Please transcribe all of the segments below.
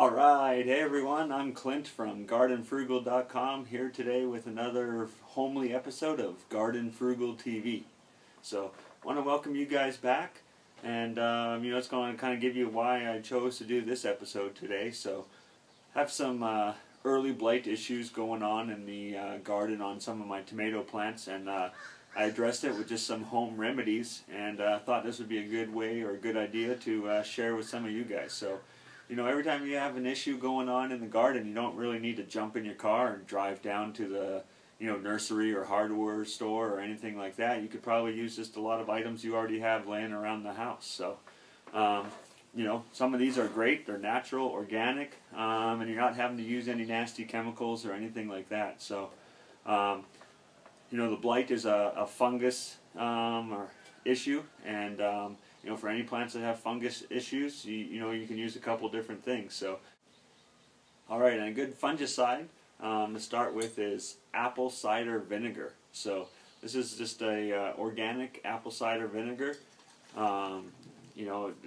Alright, hey everyone, I'm Clint from GardenFrugal.com here today with another homely episode of Garden Frugal TV. So, I want to welcome you guys back, and it's going to kind of give you why I chose to do this episode today. So, have some early blight issues going on in the garden on some of my tomato plants, and I addressed it with just some home remedies, and thought this would be a good way or a good idea to share with some of you guys. So, every time you have an issue going on in the garden, you don't really need to jump in your car and drive down to the, nursery or hardware store or anything like that. You could probably use just a lot of items you already have laying around the house. So, some of these are great. They're natural, organic, and you're not having to use any nasty chemicals or anything like that. So, the blight is a fungus or issue, and for any plants that have fungus issues, you can use a couple different things. So, alright, and a good fungicide to start with is apple cider vinegar. So, this is just a organic apple cider vinegar. The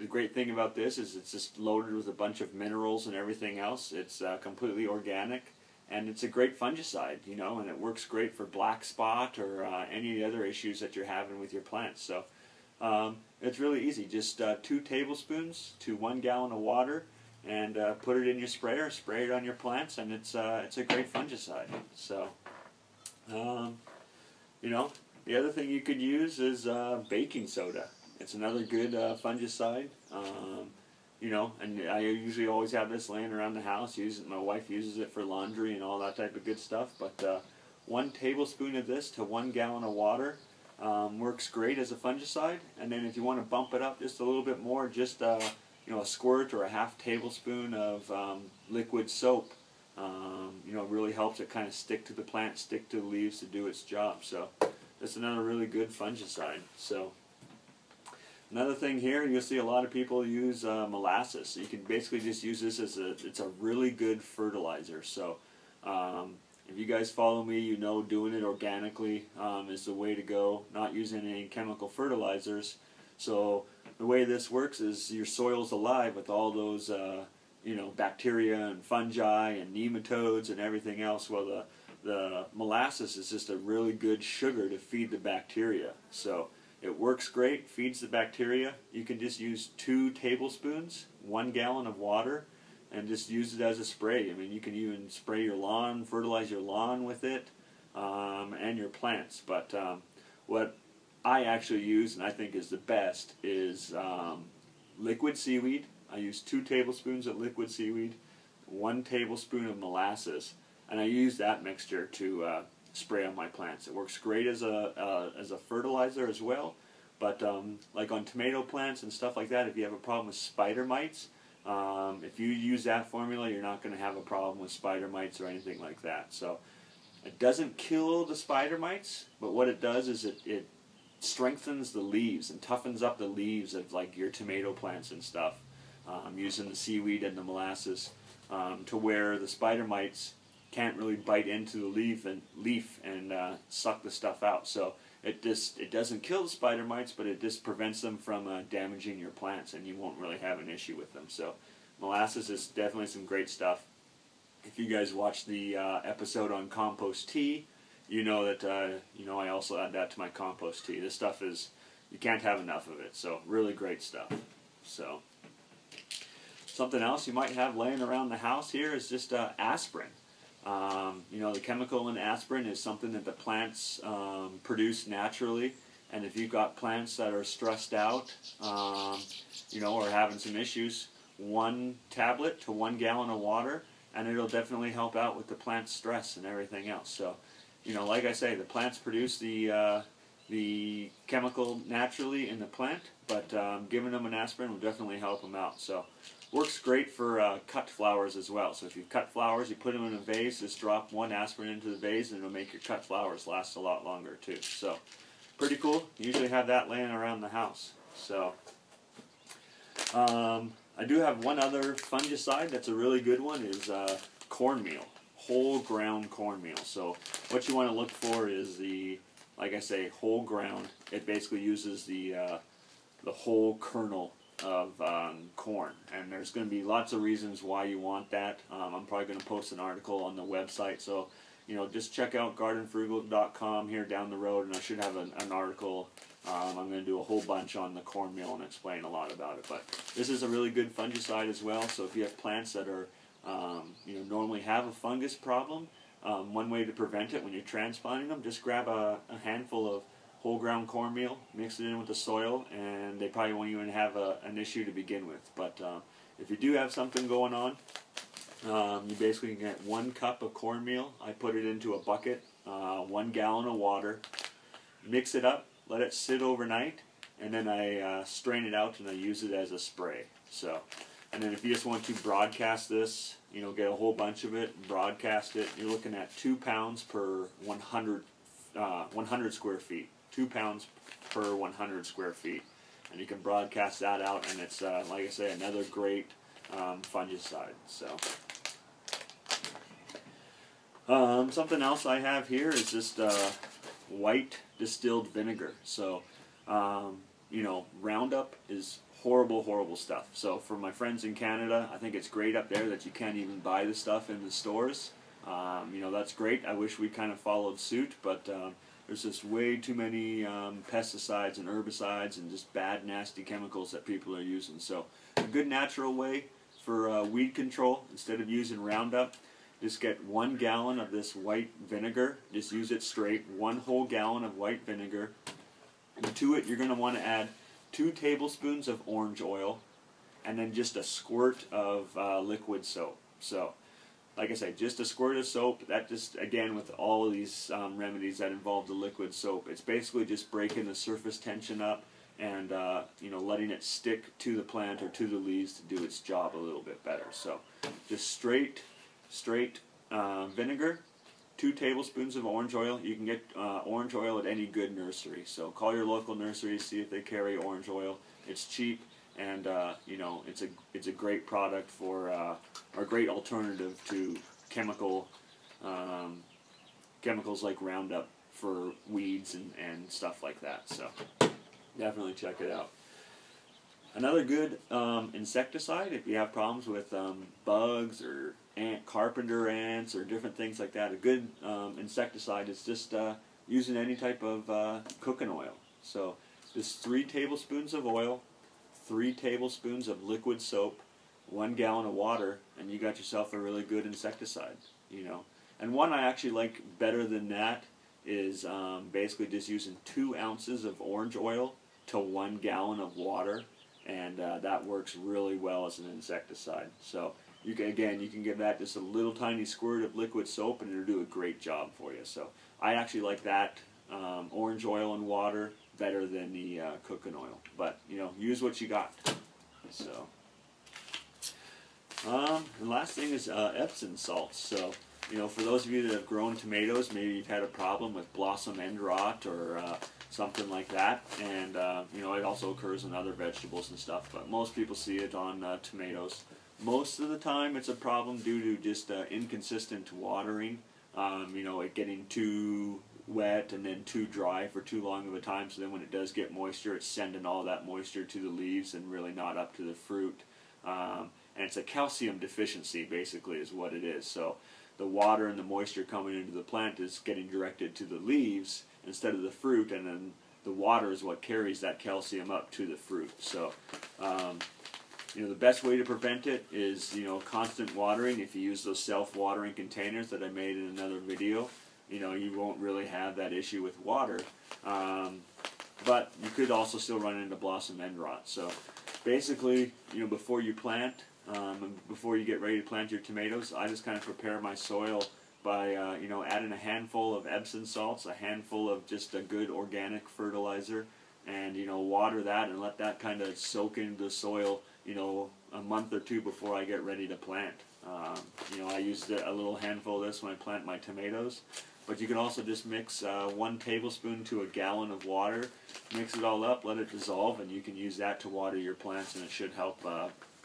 great thing about this is it's just loaded with a bunch of minerals and everything else. It's completely organic, and it's a great fungicide, and it works great for black spot or any other issues that you're having with your plants. So, it's really easy. Just 2 tablespoons to 1 gallon of water, and put it in your sprayer, spray it on your plants, and it's a great fungicide. So, the other thing you could use is baking soda. It's another good fungicide. And I usually always have this laying around the house. My wife uses it for laundry and all that type of good stuff. But 1 tablespoon of this to 1 gallon of water works great as a fungicide. And then if you want to bump it up just a little bit more, just a squirt or a half tablespoon of liquid soap really helps it kind of stick to the plant, stick to the leaves to do its job. So that's another really good fungicide. So another thing here, you'll see a lot of people use molasses. So you can basically just use this as it's a really good fertilizer. So if you guys follow me, doing it organically is the way to go, not using any chemical fertilizers. So the way this works is your soil's alive with all those bacteria and fungi and nematodes and everything else. Well, the molasses is just a really good sugar to feed the bacteria. So it works great, feeds the bacteria. You can just use 2 tablespoons, 1 gallon of water, and just use it as a spray. I mean, you can even spray your lawn, fertilize your lawn with it, and your plants. But what I actually use, and I think is the best, is liquid seaweed. I use 2 tablespoons of liquid seaweed, 1 tablespoon of molasses, and I use that mixture to spray on my plants. It works great as a fertilizer as well. But like on tomato plants and stuff like that, if you have a problem with spider mites, if you use that formula, you're not going to have a problem with spider mites or anything like that. So it doesn't kill the spider mites, but what it does is it strengthens the leaves and toughens up the leaves of like your tomato plants and stuff, using the seaweed and the molasses, to where the spider mites can't really bite into the leaf and suck the stuff out. So it doesn't kill the spider mites, but it just prevents them from damaging your plants, and you won't really have an issue with them. So molasses is definitely some great stuff. If you guys watched the episode on Compost Tea, you know that I also add that to my compost tea. This stuff you can't have enough of it. So really great stuff. So something else you might have laying around the house here is just aspirin. The chemical in aspirin is something that the plants produce naturally, and if you've got plants that are stressed out, or having some issues, 1 tablet to 1 gallon of water, and it'll definitely help out with the plant's stress and everything else. So, like I say, the plants produce the chemical naturally in the plant, but giving them an aspirin will definitely help them out. So works great for cut flowers as well. So if you cut flowers, you put them in a vase, just drop 1 aspirin into the vase, and it'll make your cut flowers last a lot longer too. So pretty cool. You usually have that laying around the house. So I do have one other fungicide that's a really good one, is cornmeal, whole ground cornmeal. So what you want to look for is like I say, whole ground. It basically uses the whole kernel of corn, and there's going to be lots of reasons why you want that. I'm probably going to post an article on the website, so just check out gardenfrugal.com here down the road, and I should have an article. I'm going to do a whole bunch on the cornmeal and explain a lot about it. But this is a really good fungicide as well. So if you have plants that are normally have a fungus problem, one way to prevent it when you're transplanting them, just grab a handful of whole ground cornmeal, mix it in with the soil, and they probably won't even have an issue to begin with. But if you do have something going on, you basically get 1 cup of cornmeal. I put it into a bucket, 1 gallon of water, mix it up, let it sit overnight, and then I strain it out and I use it as a spray. So, and then if you just want to broadcast this, get a whole bunch of it, broadcast it, you're looking at 2 pounds per 100 square feet. 2 pounds per 100 square feet. And you can broadcast that out, and it's, like I say, another great fungicide. So, something else I have here is just white distilled vinegar. So, Roundup is horrible stuff. So for my friends in Canada, I think it's great up there that you can't even buy the stuff in the stores. That's great. I wish we kind of followed suit, but there's just way too many pesticides and herbicides and just bad, nasty chemicals that people are using. So a good natural way for weed control, instead of using Roundup, just get 1 gallon of this white vinegar. Just use it straight, 1 whole gallon of white vinegar. And to it, you're going to want to add 2 tablespoons of orange oil, and then just a squirt of liquid soap. So, like I said, just a squirt of soap. That just, again, with all of these remedies that involve the liquid soap, it's basically just breaking the surface tension up and letting it stick to the plant or to the leaves to do its job a little bit better. So, just straight vinegar, 2 tablespoons of orange oil. You can get orange oil at any good nursery. So call your local nursery, see if they carry orange oil. It's cheap, and it's a great product for or a great alternative to chemicals like Roundup for weeds and stuff like that. So definitely check it out. Another good insecticide, if you have problems with bugs or carpenter ants or different things like that, a good insecticide is just using any type of cooking oil. So just 3 tablespoons of oil, 3 tablespoons of liquid soap, 1 gallon of water, and you got yourself a really good insecticide. And one I actually like better than that is basically just using 2 ounces of orange oil to 1 gallon of water. And that works really well as an insecticide. So you can give that just a little tiny squirt of liquid soap, and it'll do a great job for you. So I actually like that orange oil and water better than the cooking oil. But use what you got. So the last thing is Epsom salts. So for those of you that have grown tomatoes, maybe you've had a problem with blossom end rot or something like that, and it also occurs in other vegetables and stuff, but most people see it on tomatoes. Most of the time it's a problem due to just inconsistent watering, it getting too wet and then too dry for too long of a time, so then when it does get moisture, it's sending all that moisture to the leaves and really not up to the fruit. And it's a calcium deficiency, basically, is what it is. So the water and the moisture coming into the plant is getting directed to the leaves instead of the fruit, and then the water is what carries that calcium up to the fruit. So, the best way to prevent it is, constant watering. If you use those self-watering containers that I made in another video, you won't really have that issue with water. But you could also still run into blossom end rot. So, basically, before you plant, before you get ready to plant your tomatoes, I just kind of prepare my soil by adding a handful of Epsom salts, a handful of just a good organic fertilizer, and water that and let that kind of soak into the soil a month or 2 before I get ready to plant. I used a little handful of this when I plant my tomatoes, but you can also just mix 1 tablespoon to a gallon of water, mix it all up, let it dissolve, and you can use that to water your plants, and it should help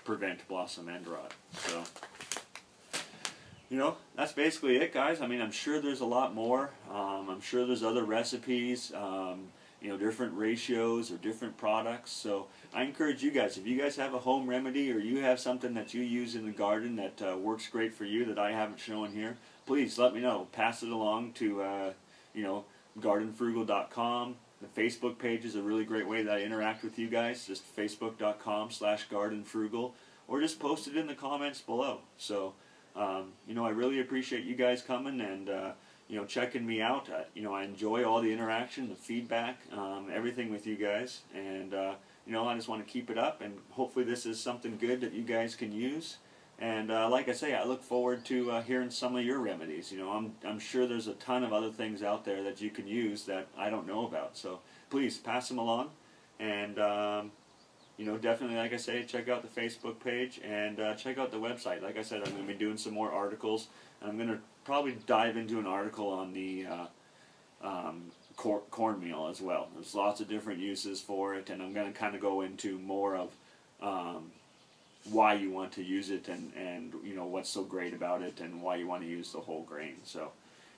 prevent blossom end rot. So that's basically it, guys. I mean, I'm sure there's a lot more. I'm sure there's other recipes. different ratios or different products. So I encourage you guys, if you guys have a home remedy or you have something that you use in the garden that works great for you that I haven't shown here, please let me know. Pass it along to gardenfrugal.com. The Facebook page is a really great way that I interact with you guys. Just facebook.com/gardenfrugal, or just post it in the comments below. So I really appreciate you guys coming and checking me out. I enjoy all the interaction, the feedback, everything with you guys, and I just want to keep it up, and hopefully this is something good that you guys can use. And like I say, I look forward to hearing some of your remedies. I'm sure there's a ton of other things out there that you can use that I don't know about. So please pass them along, and definitely, like I say, check out the Facebook page and check out the website. Like I said, I'm going to be doing some more articles. I'm going to probably dive into an article on the cornmeal as well. There's lots of different uses for it, and I'm going to kind of go into more of why you want to use it and what's so great about it and why you want to use the whole grain. So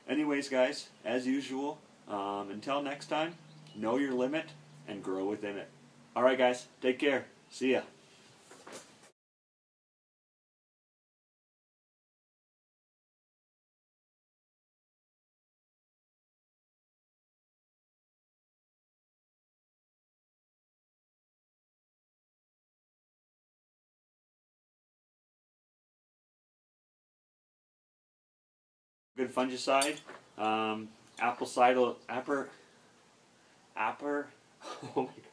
anyways, guys, as usual, until next time, know your limit and grow within it. Alright guys, take care. See ya. Good fungicide, apple cider, oh my god.